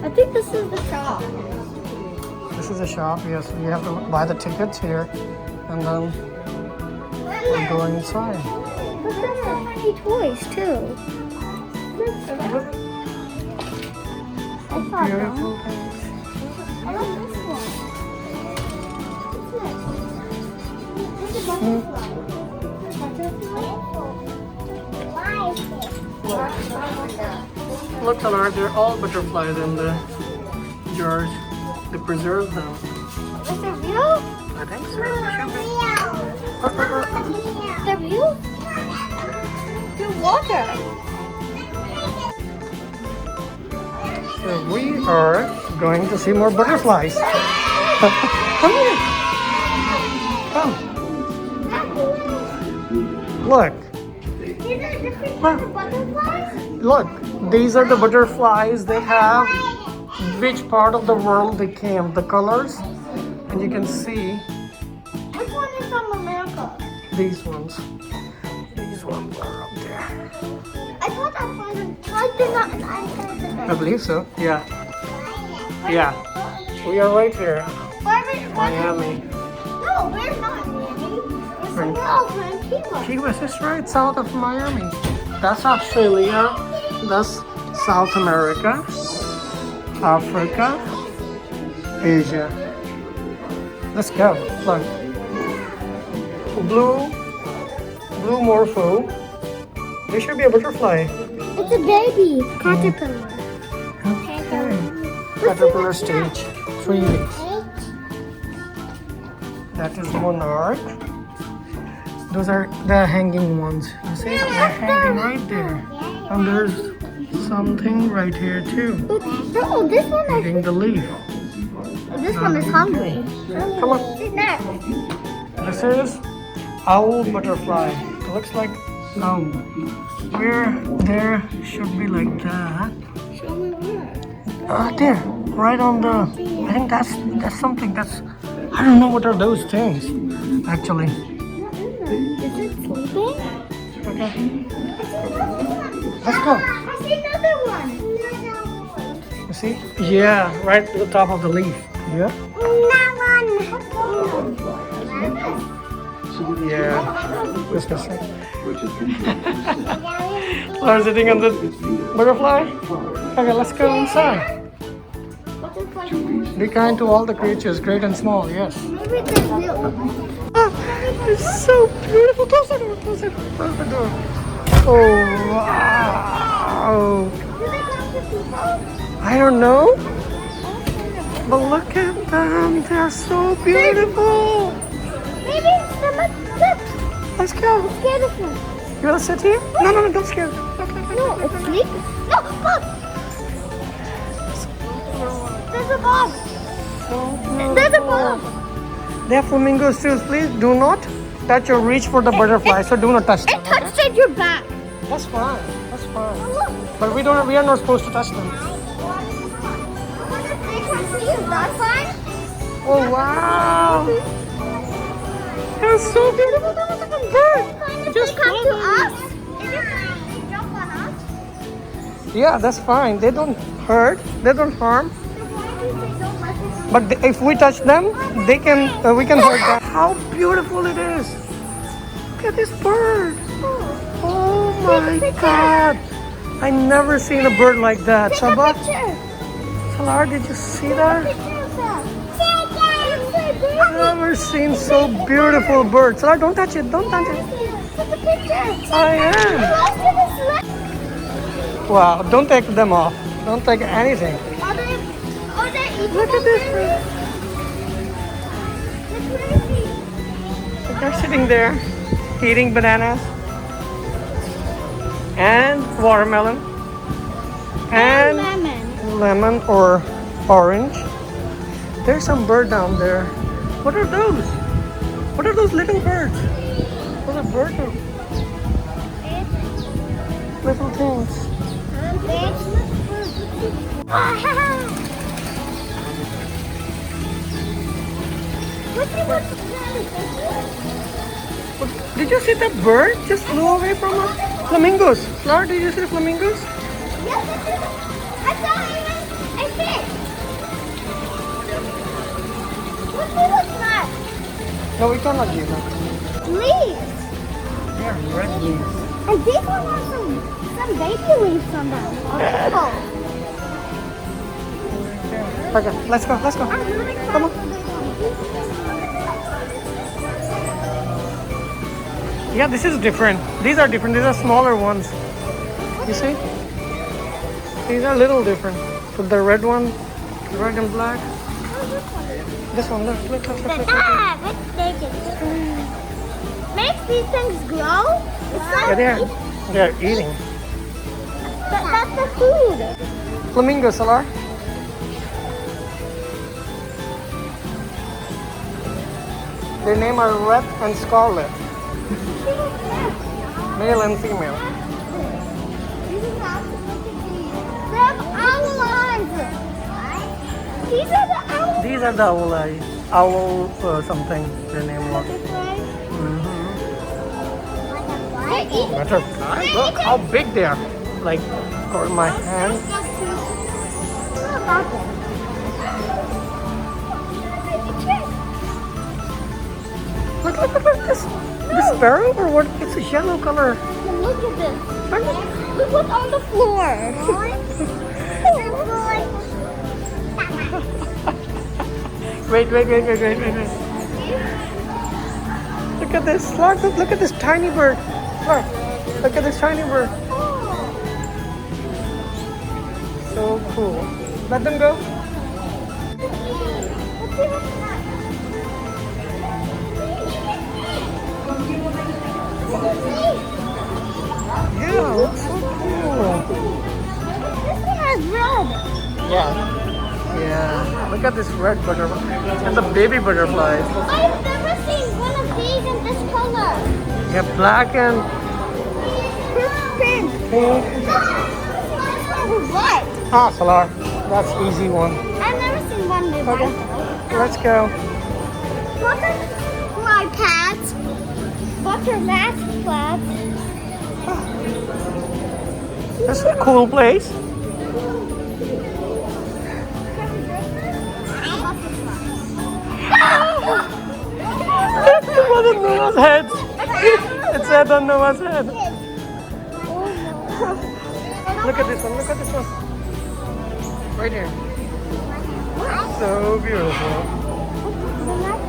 I think this is the shop. This is a shop, yes. You have to buy the tickets here and then we'll go inside. But there's so many toys too. Beautiful things. I love this one. Look, Salaar, they're all butterflies in the jars. They preserve them. Is it real? I think so. They're real? They're water. So we are going to see more butterflies. Come here. Come. Look. These are different kinds of butterflies? Look. These are the butterflies. They have which part of the world they came, the colors, and you can see. Which one is from America? These ones. These ones are up there. I thought that was not an island. I believe so. Yeah. Yeah. We are right here. Miami. No, we're not Miami. We're somewhere else. We're in Key West. Key West is right south of Miami. That's Australia. That's South America. Africa. Asia. Let's go. Look. Blue morpho. There should be a butterfly. It's a baby caterpillar. Okay. Caterpillar stage. 3 weeks. That is monarch. Those are the hanging ones. You see? They're hanging right there. And there's something right here too. No, this one is. Eating the leaf. This one is hungry. Come on. Sit next. This is owl butterfly. It looks like where there should be like that. Show me where. There, right on the. I think that's something. That's I don't know what are those things actually. Is it sleeping? Okay, let's go. I see another one. You see? Yeah, right to the top of the leaf. Yeah. That one. Yeah. This is it. Are sitting on the butterfly? Okay, let's go inside. Be kind to all the creatures, great and small, yes. Maybe they're real. It's so beautiful. Close the door, close the door, close the door. Oh, wow. I don't know. But look at them. They're so beautiful. Maybe some of them. Let's go. I'm scared of them. You want to sit here? No, don't scare them. No, it's sleeping. No, Bob. There's a Bob. There's a Bob. They have flamingos too. Please do not touch or reach for the butterfly. So do not touch them. It touched at your back. That's fine. That's fine. But we are not supposed to touch them. That's fine. Oh wow! They're so beautiful. That was like a bird. Just come to us. Is it jump on us? Yeah, that's fine. They don't hurt. They don't harm. But if we touch them, we can hurt them. How beautiful it is! Look at this bird. Oh my God! I never seen a bird like that. Sabah, Salaar, did you see that? I've never seen so beautiful birds. Salaar, don't touch it. Don't touch it. I am. Wow! Don't take them off. Don't take anything. Look at this bird. They're sitting there eating bananas and watermelon and lemon or orange. There's some bird down there. What are those? What are those little birds? Those are birds. Little things. Did you see that bird just flew away from us? Flamingos. Salaar, did you see the flamingos? Yes, I saw it. I think. What was that? No, we cannot give them. Leaves. Yeah, red leaves. And these ones have some baby leaves on them. Oh. Okay, let's go, let's go. Come on. Yeah, this is different. These are different. These are smaller ones. You see? These are a little different. But the red one, red and black. This one, look. Ah, let's take it. Makes these things grow? It's Yeah, like they're eating. that's the food. Flamingo, Salaar. Their name are red and scarlet. Male and female. They have owl eyes. These are the owl. These are the owl eyes. Owl something, their name was. They're eating. Butterflies? Look how big they are. Like, for my hand. What about them? Look this. This sparrow or what? It's a yellow color. Look at this. Look what's on the floor. Wait. Look at this. Look at this tiny bird. Look at this tiny bird. So cool. Let them go. Yeah, looks so cool. This one has red. Yeah. Look at this red butterfly and the baby butterflies. I've never seen one of these in this color. Yeah, black and Pink. pink. This one was white. Ah, Salaar. That's easy one. I've never seen one with Okay. white. Let's go. Butterfly pads. Butterfly pads. This is a cool place. That's the one on Noah's head. It said on Noah's head. Look at this one. Look at this one. Right here. So beautiful.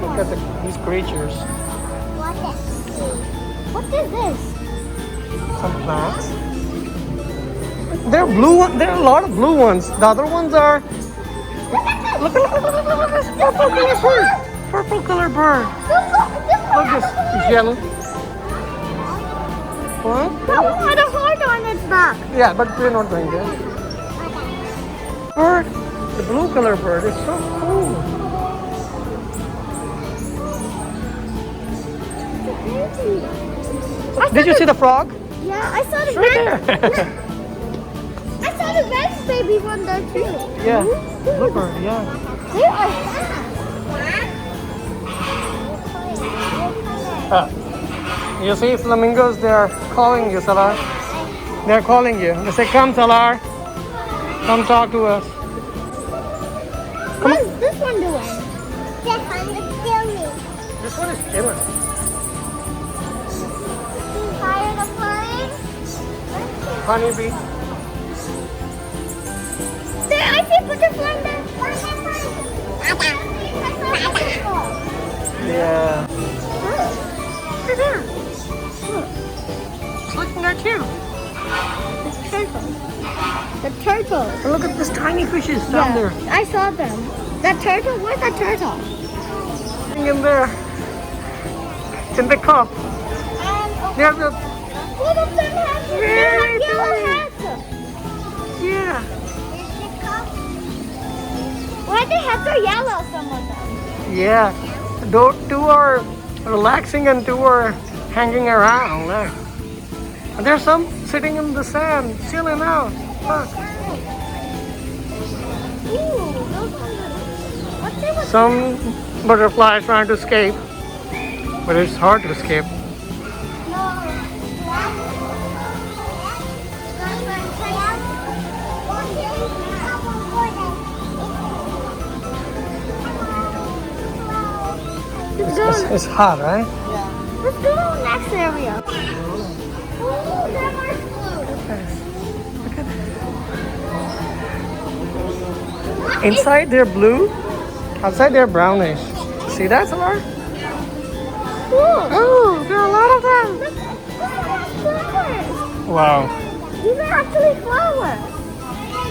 Look at these creatures. What is this? Some plants. There are blue ones. There are a lot of blue ones. The other ones are. Look at this purple color bird. Purple color bird. Look this yellow. What? That one had a heart on its back. Yeah, but we're not going there. Bird. The blue color bird is so cool. Did you see the frog? Yeah, I saw the It's right red. there. I saw the red baby one there too. Yeah. Blue bird, yeah. There are You see flamingos, they are calling you, Salaar. They are calling you. They say, come, Salaar. Come talk to us. What is this one doing? This one is chilling. This one is chilling. Tired of flying? Honeybee. There, I see butterfly there. Yeah. Look there. It's looking at you. The turtle. And look at this tiny fishes down there. I saw them. The turtle, where's the turtle? In there. In the cup. And They have the, all of them have yellow hats. yeah. Why the hats are yellow, some of them? Yeah. Two are relaxing and two are hanging around. Look. And there's some sitting in the sand, chilling out. Look. Ooh, those ones are... What's it with Some butterflies trying to escape, but it's hard to escape. It's hot, right? Let's go to the next area. Oh, that one's blue. Inside they're blue, outside they're brownish. See that, Salaar? Cool. Oh, there are a lot of them. Look, these are flowers. Wow. These are actually flowers.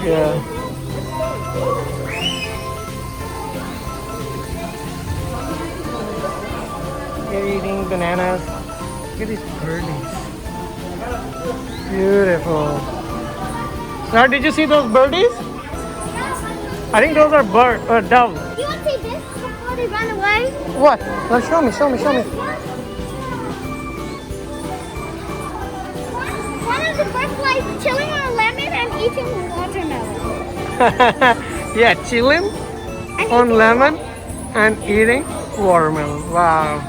Yeah. They're eating bananas. Look at these birdies. Beautiful. Now, did you see those birdies? I think those are doves. You want to see this before they run away? What? Well, show me. One of the birds like chilling on a lemon and eating watermelon. Yeah, chilling on lemon and eating watermelon. Wow.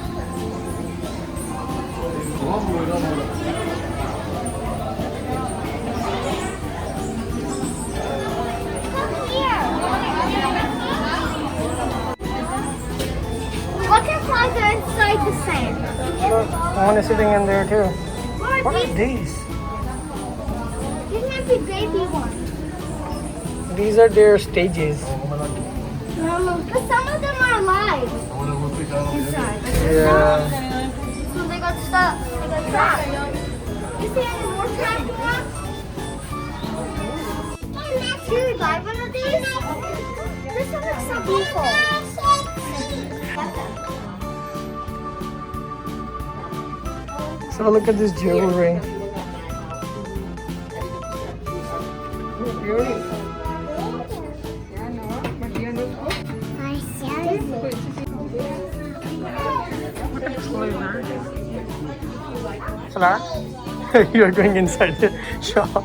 Butterflies are inside the sand. One is sitting in there too. What What are are these? these? These might be baby ones. These are their stages. But some of them are alive inside. Yeah. So they got stuck. They got trapped. You see any more trapped ones? Should we buy one of these? This one looks so beautiful. So look at this jewelry. Salaar, you're going inside the shop.